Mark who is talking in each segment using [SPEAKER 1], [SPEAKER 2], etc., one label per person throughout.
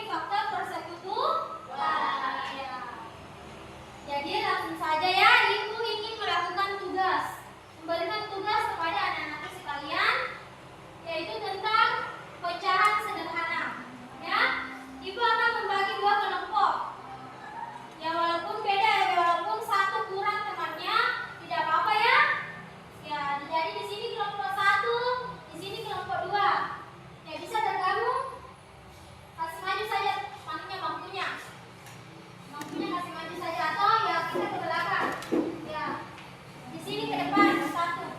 [SPEAKER 1] faktor persekutuan. Ya. Jadi langsung saja ya, Ibu ingin melakukan tugas, memberikan tugas kepada anak-anakku sekalian, yaitu tentang pecahan sederhana. Ya, Ibu akan membagi dua kelompok. Ya walaupun beda, walaupun satu kurang temannya, tidak apa-apa ya. Ya, jadi di sini kelompok 1, di sini kelompok 2. Ya bisa tergabung. Kasih maju saja mantunya bangkunya. Bangkunya kasih maju saja atau ya kita ke belakang. Ya. Di sini ke depan 1.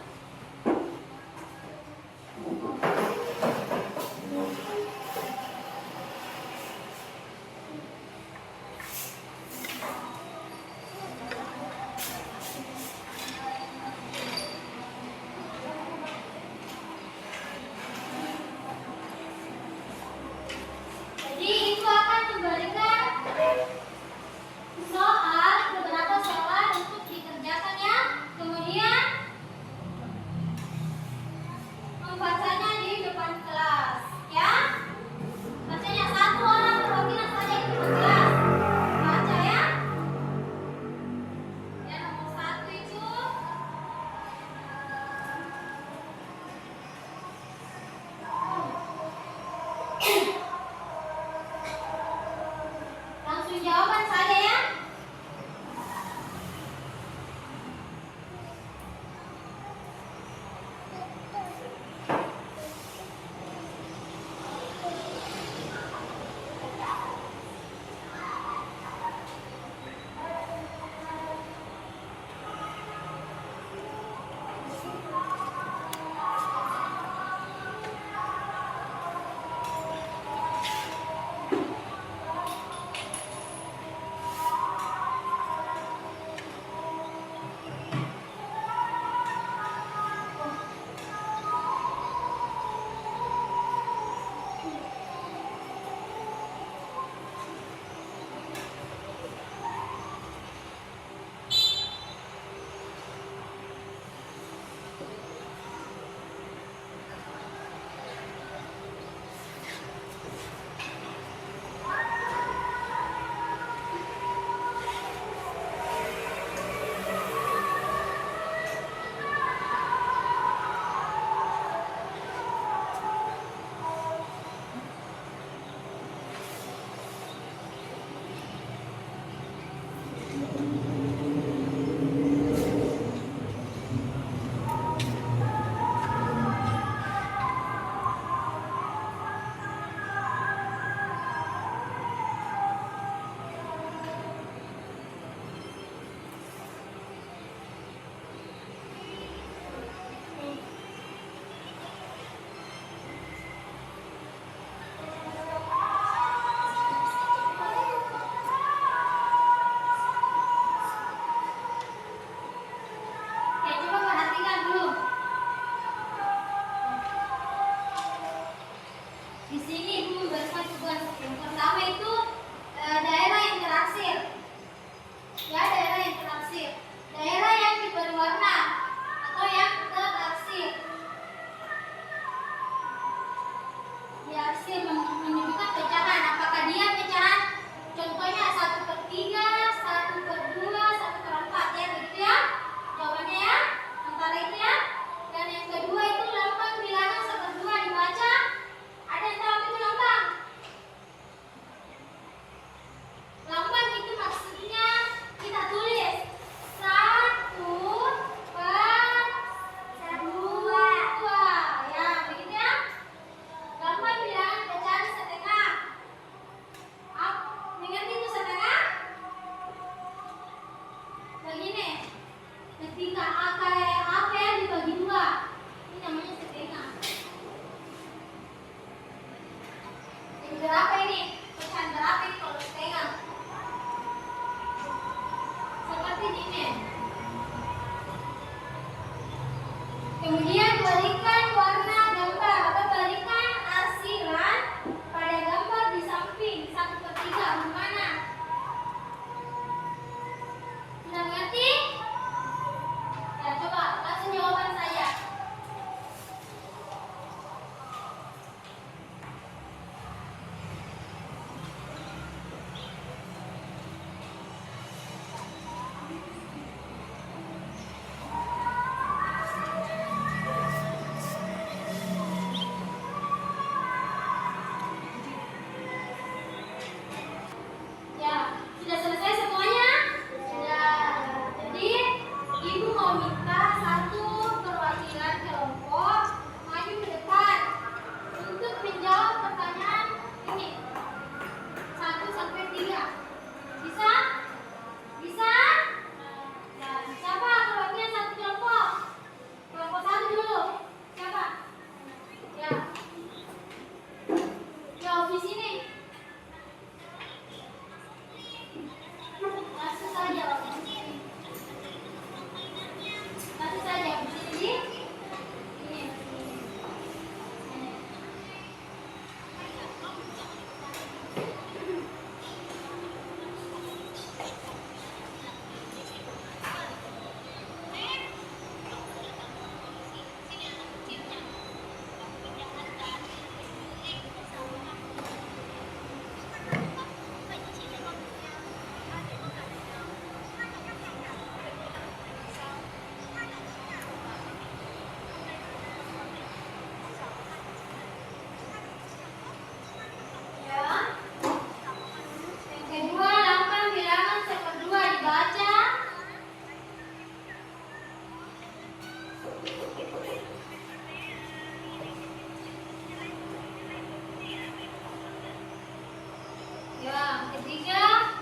[SPEAKER 1] tiga.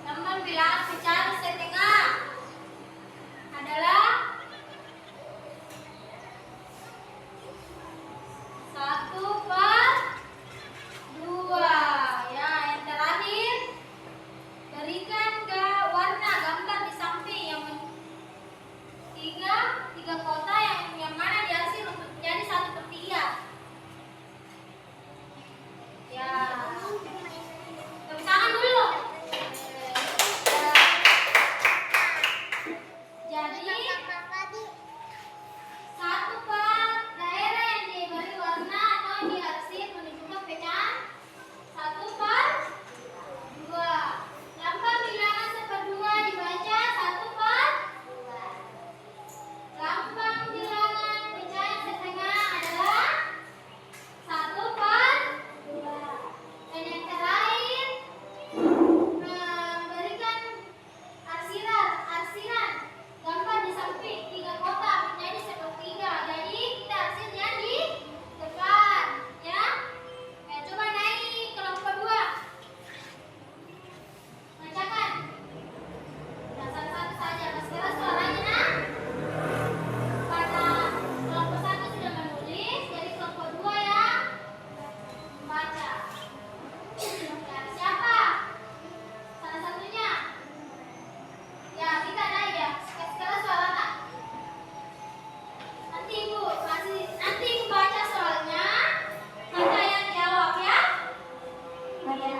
[SPEAKER 1] Teman bilangan pecahan setengah adalah 1/2. Ya, yang terakhir berikan warna gambar di samping tiga kota yang mana dihasil untuk menjadi 1/3. Ya, tepuk tangan dulu. Jadi satu part daerah yang diberi warna atau diarsip menunjukkan pecahan 1/2. Lambang bilangan 1/2 dibaca 1/2. Lambang bilangan pecahan setengah adalah 1/2. Dan yang terakhir memberikan arsiran gambar di samping tiga kotak menjadi 1/3. Jadi kita hasilnya di depan, ya. Nah, coba naik kelompok 2. Bacakan. Nah, satu-satu saja. Mas kira suaranya, nah. Pada kelompok 1 sudah menulis, jadi kelompok 2 ya membaca. Ya, siapa? Salah satunya. Ya, kita naik ya. Sekarang suara tak? Nanti ibu baca soalnya, kita yang jawab ya. Iya.